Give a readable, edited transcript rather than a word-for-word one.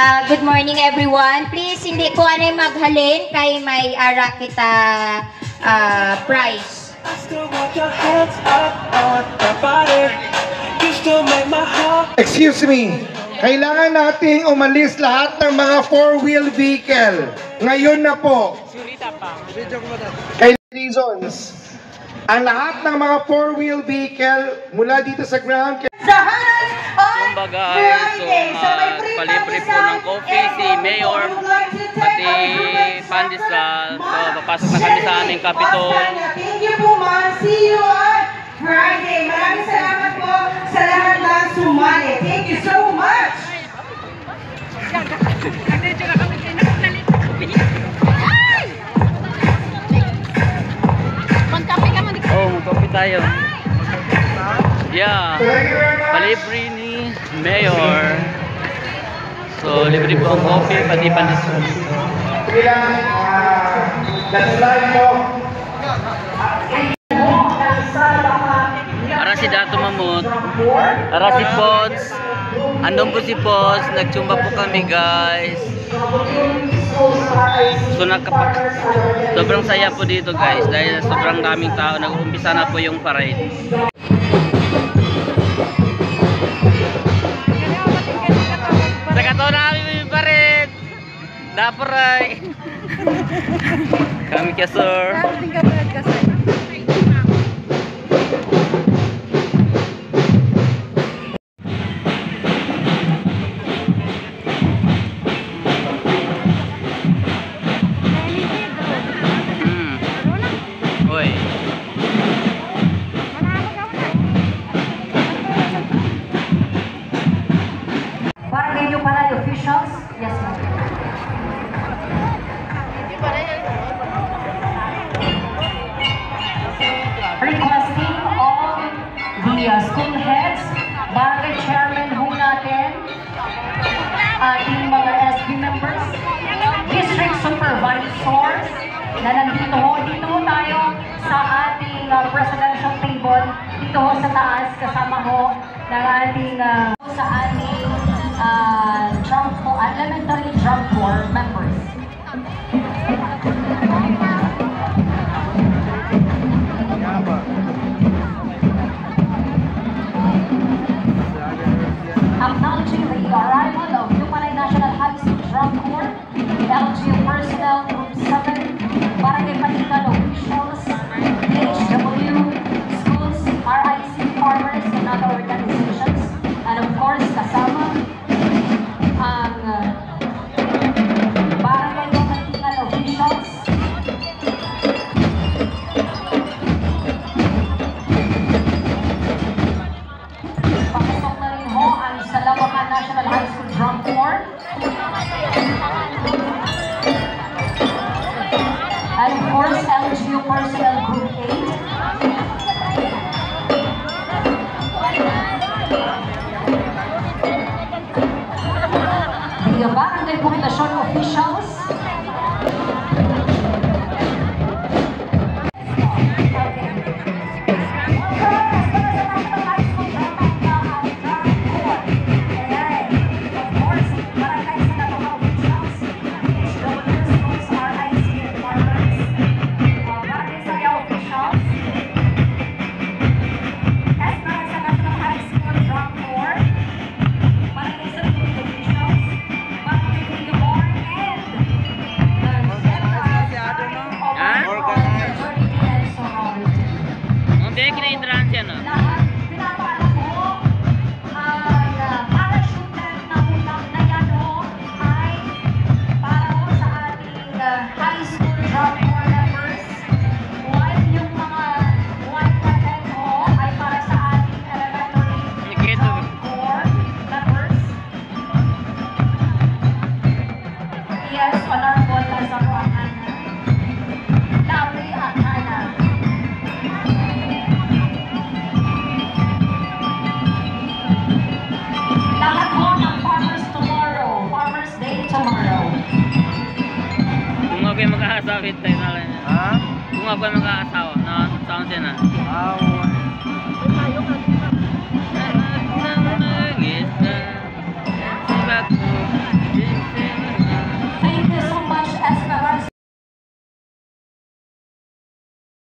Good morning everyone. Please hindi ko anay maghalin kay may ara kita prize. Excuse me. Kailangan nating umalis lahat ng mga four-wheel vehicle. Ngayon na po. Kay reasons. Ang lahat ng mga four-wheel vehicle mula dito sa ground. Kumbaga, palibre po ng coffee si Mayor, pati pandesal. So, papasok na kami sa aming Capitol. Thank you po, ma'am. See you on Friday. Maraming salamat po sa lahat ng sumali. Thank you so much. Oh, magkape tayo. Yeah, palibre ni Mayor. So, libre po ang coffee, pati pandesal. Ara si Dato Mamut, ara si Pods, andun po si Pods, nagtsumba po kami guys. So sobrang saya po dito guys, dahil sobrang daming tao, nag-umpisa na po yung parade. Nagkataon na kami yung parade, daparay. Kami kya sir. Officials? Yes, ma'am. Requesting all the school heads, barangay chairman ho natin, ating mga SB members, district supervisors, na nandito ho. Dito ho tayo sa ating presidential table, dito ho sa taas, kasama ho ng ating sa ating elementary drum corps members. Acknowledging the arrival of Yupanay National High School Drum Corps, LGU personnel Group 7, Barangay Patikan officials, DHW, schools, RIC, farmers, and other organizations, and of course, kasama ang barangay Patikan officials, pasok na rin ho ang Salawakan National High School Drum Corps, and of course LGU Personnel Group 8, the Barangay Populasyon officials, Sabit tayo na lang. Ha? Kung ako mag-aasawa, sound siya na. Nagis na, sibat ko.